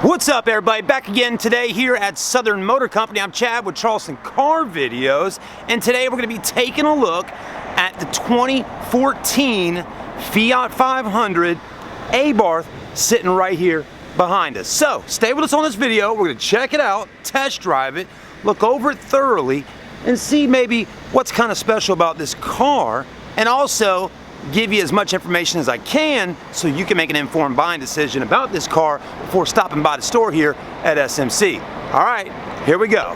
What's up, everybody? Back again today here at Southern Motor Company. I'm Chad with Charleston Car Videos, and today we're going to be taking a look at the 2014 Fiat 500 Abarth sitting right here behind us. So stay with us on this video. We're going to check it out, test drive it, look over it thoroughly, and see maybe what's kind of special about this car, and also give you as much information as I can so you can make an informed buying decision about this car before stopping by the store here at SMC. All right, here we go.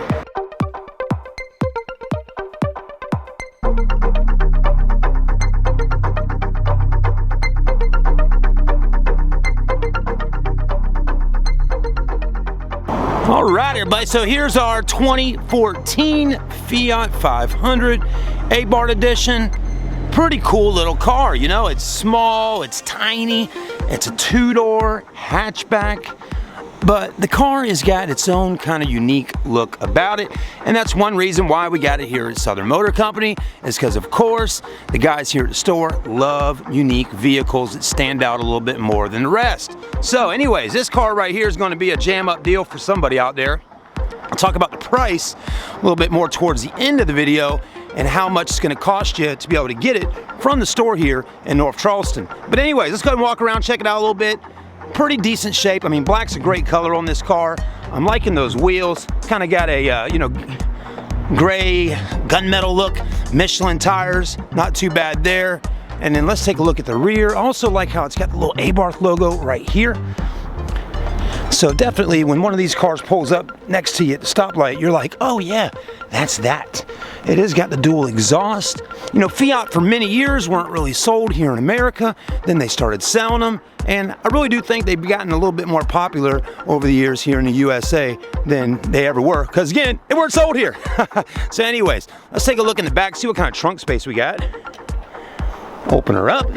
All right, everybody, so here's our 2014 Fiat 500 Abarth edition. Pretty cool little car, you know, it's small, it's tiny, it's a two-door hatchback, but the car has got its own kind of unique look about it, and that's one reason why we got it here at Southern Motor Company, is because, of course, the guys here at the store love unique vehicles that stand out a little bit more than the rest. So anyways, this car right here is going to be a jam-up deal for somebody out there. I'll talk about the price a little bit more towards the end of the video, and how much it's going to cost you to be able to get it from the store here in North Charleston. But anyways, let's go ahead and walk around, check it out a little bit. Pretty decent shape. I mean, black's a great color on this car. I'm liking those wheels. Kind of got a, you know, gray gunmetal look. Michelin tires, not too bad there. And then let's take a look at the rear. I also like how it's got the little Abarth logo right here. So definitely when one of these cars pulls up next to you at the stoplight, you're like, oh yeah, that's that. It has got the dual exhaust. You know, Fiat for many years weren't really sold here in America. Then they started selling them. And I really do think they've gotten a little bit more popular over the years here in the USA than they ever were. Because again, they weren't sold here. So anyways, let's take a look in the back, see what kind of trunk space we got. Open her up,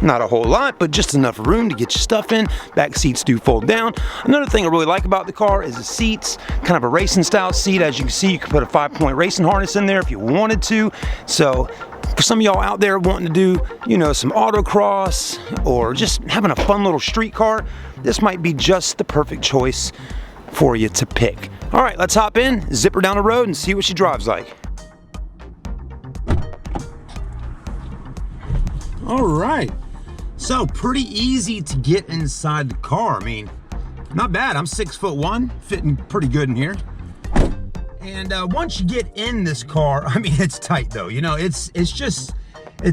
not a whole lot, but just enough room to get your stuff in. Back seats do fold down. Another thing I really like about the car is the seats, kind of a racing style seat. As you can see, you can put a 5-point racing harness in there if you wanted to. So for some of y'all out there wanting to do, you know, some autocross or just having a fun little street car, this might be just the perfect choice for you to pick. All right, let's hop in, zip her down the road and see what she drives like. All right, so pretty easy to get inside the car. I mean, not bad. I'm 6'1", fitting pretty good in here. And once you get in this car, I mean, it's tight though. You know, it's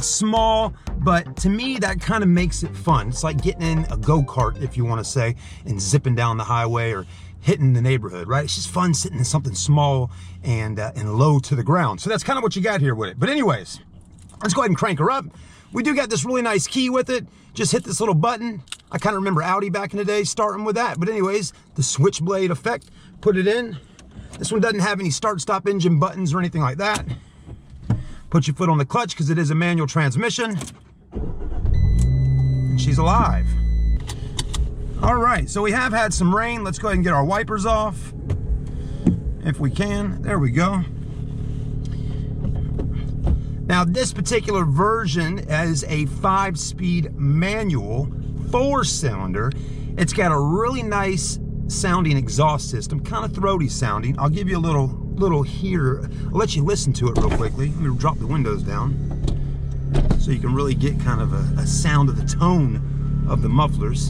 small, but to me that kind of makes it fun. It's like getting in a go-kart, if you want to say, and zipping down the highway or hitting the neighborhood, right? It's just fun sitting in something small and low to the ground. So that's kind of what you got here with it. But anyways, let's go ahead and crank her up. We do got this really nice key with it. Just hit this little button. I kind of remember Audi back in the day starting with that. But anyways, the switchblade effect, put it in. This one doesn't have any start-stop engine buttons or anything like that. Put your foot on the clutch because it is a manual transmission. And she's alive. All right, so we have had some rain. Let's go ahead and get our wipers off if we can. There we go. Now this particular version is a 5-speed manual, 4-cylinder. It's got a really nice sounding exhaust system, kind of throaty sounding. I'll give you a little here. I'll let you listen to it real quickly. Let me drop the windows down so you can really get kind of a sound of the tone of the mufflers.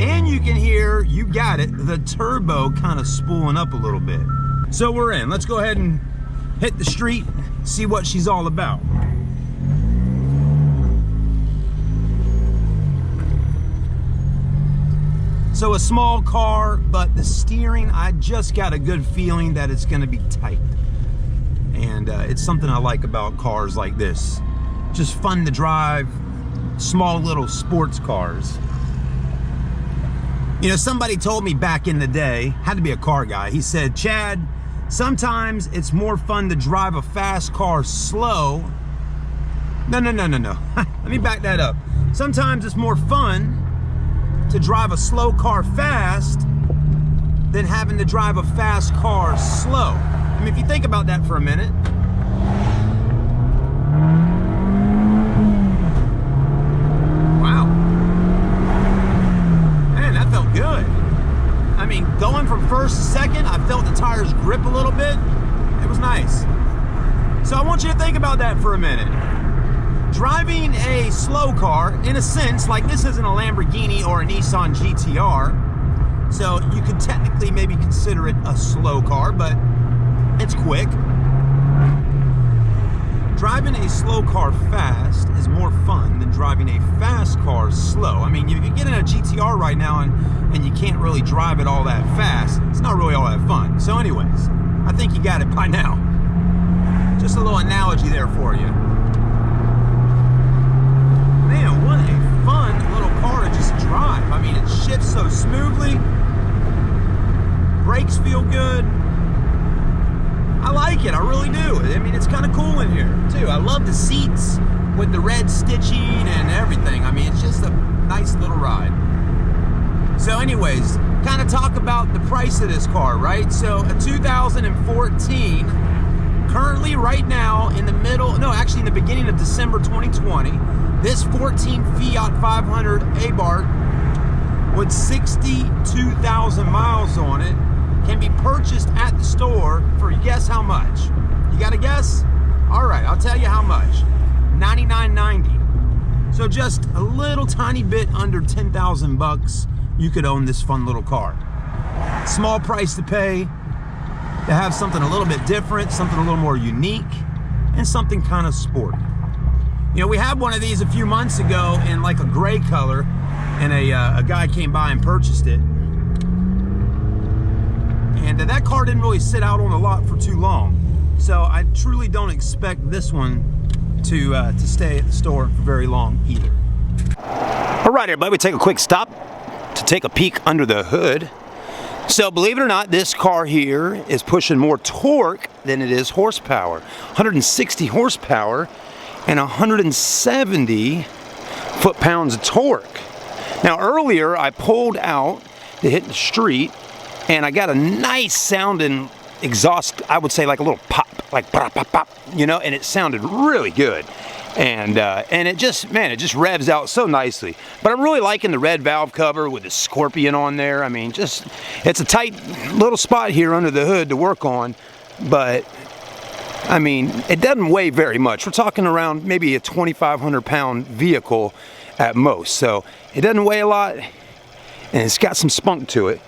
And you can hear, you got it, the turbo kind of spooling up a little bit. So we're in. Let's go ahead and hit the street, see what she's all about. So a small car, but the steering, I just got a good feeling that it's gonna be tight. And it's something I like about cars like this. Just fun to drive, small little sports cars. You know, somebody told me back in the day, had to be a car guy, he said, Chad, sometimes it's more fun to drive a fast car slow. No. Let me back that up. Sometimes it's more fun to drive a slow car fast than having to drive a fast car slow. I mean, if you think about that for a minute. Wow. fun from first to second. I felt the tires grip a little bit. It was nice. So I want you to think about that for a minute. Driving a slow car, in a sense, like this isn't a Lamborghini or a Nissan GTR, so you could technically maybe consider it a slow car, but it's quick. Driving a slow car fast is more fun than driving a fast car slow. I mean, if you get in a GTR right now and you can't really drive it all that fast, it's not really all that fun. So anyways, I think you got it by now. Just a little analogy there for you. Man, what a fun little car to just drive. I mean, it shifts so smoothly. Brakes feel good. I like it, I really do. I mean, it's kind of cool in here, too. I love the seats with the red stitching and everything. I mean, it's just a nice little ride. So anyways, kind of talk about the price of this car, right? So a 2014, currently right now in the middle, no, actually in the beginning of December 2020, this 14 Fiat 500 Abarth with 62,000 miles on it can be purchased at the store for, guess how much? You got to guess? All right, I'll tell you how much. $99.90. So just a little tiny bit under 10,000 bucks, you could own this fun little car. Small price to pay to have something a little bit different, something a little more unique, and something kind of sporty. You know, we had one of these a few months ago in like a gray color, and a guy came by and purchased it. And that car didn't really sit out on the lot for too long. So I truly don't expect this one to stay at the store for very long either. All right, everybody, we take a quick stop to take a peek under the hood. So believe it or not, this car here is pushing more torque than it is horsepower. 160 horsepower and 170 foot-pounds of torque. Now earlier I pulled out to hit the street and I got a nice sounding exhaust, I would say like a little pop, like pop, pop, pop, you know, and it sounded really good. And it just, man, it just revs out so nicely. But I'm really liking the red valve cover with the scorpion on there. I mean, just, it's a tight little spot here under the hood to work on, but I mean, it doesn't weigh very much. We're talking around maybe a 2,500 pound vehicle at most. So it doesn't weigh a lot and it's got some spunk to it.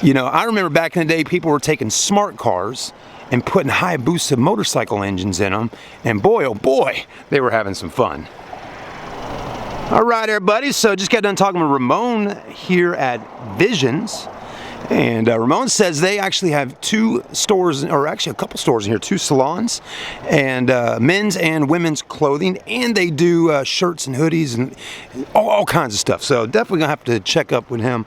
You know, I remember back in the day, people were taking smart cars and putting Hayabusa motorcycle engines in them, and boy, oh boy, they were having some fun. All right, everybody, so just got done talking with Ramon here at Visions, and Ramon says they actually have two stores, or actually a couple stores in here, two salons, and men's and women's clothing, and they do shirts and hoodies and all kinds of stuff. So definitely gonna have to check up with him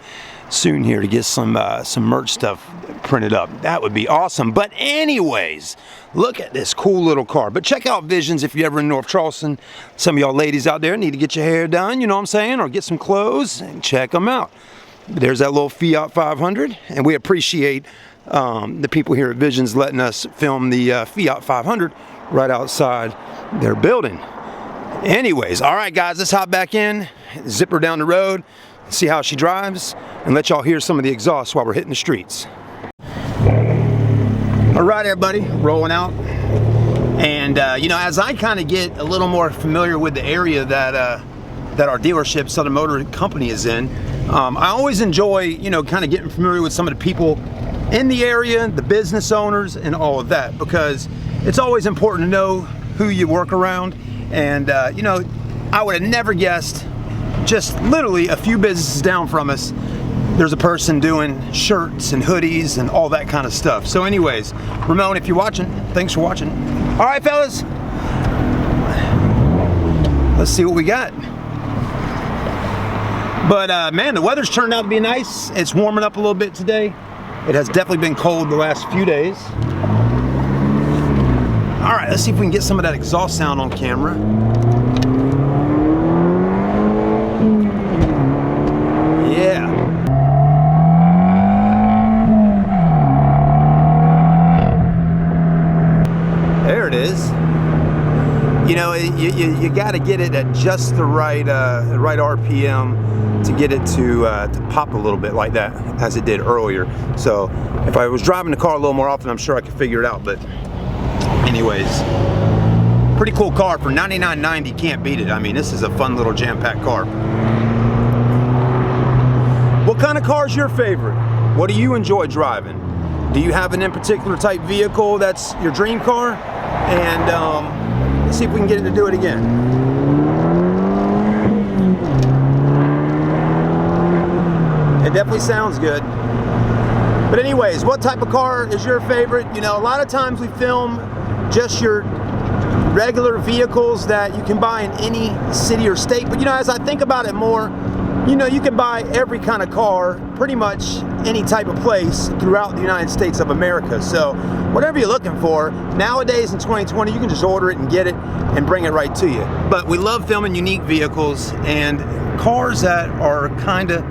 soon here to get some merch stuff printed up. That would be awesome. But anyways, look at this cool little car. But check out Visions if you're ever in North Charleston. Some of y'all ladies out there need to get your hair done, you know what I'm saying, or get some clothes, and check them out. There's that little Fiat 500, and we appreciate the people here at Visions letting us film the Fiat 500 right outside their building. Anyways, all right, guys, let's hop back in, zip her down the road, see how she drives, and let y'all hear some of the exhaust while we're hitting the streets. All right, everybody, rolling out. And you know, as I kind of get a little more familiar with the area that our dealership, Southern Motor Company, is in, I always enjoy, you know, kind of getting familiar with some of the people in the area, the business owners, and all of that, because it's always important to know who you work around. And you know, I would have never guessed, just literally a few businesses down from us, there's a person doing shirts and hoodies and all that kind of stuff. So anyways, Ramon, if you're watching, thanks for watching. All right, fellas, let's see what we got. But man, the weather's turned out to be nice. It's warming up a little bit today. It has definitely been cold the last few days. All right, let's see if we can get some of that exhaust sound on camera. Yeah. There it is. You know, you got to get it at just the right RPM to get it to pop a little bit like that, as it did earlier. So if I was driving the car a little more often, I'm sure I could figure it out. But anyways, pretty cool car for $99.90. Can't beat it. I mean, this is a fun little jam-packed car. What kind of car is your favorite? What do you enjoy driving? Do you have an in particular type vehicle that's your dream car? And let's see if we can get it to do it again. It definitely sounds good. But anyways, what type of car is your favorite? You know, a lot of times we film just your regular vehicles that you can buy in any city or state. But you know, as I think about it more, you know, you can buy every kind of car pretty much any type of place throughout the United States of America. So whatever you're looking for, nowadays in 2020, you can just order it and get it and bring it right to you. But we love filming unique vehicles and cars that are kind of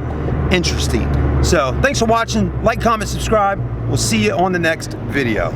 interesting. So thanks for watching. Like, comment, subscribe. We'll see you on the next video.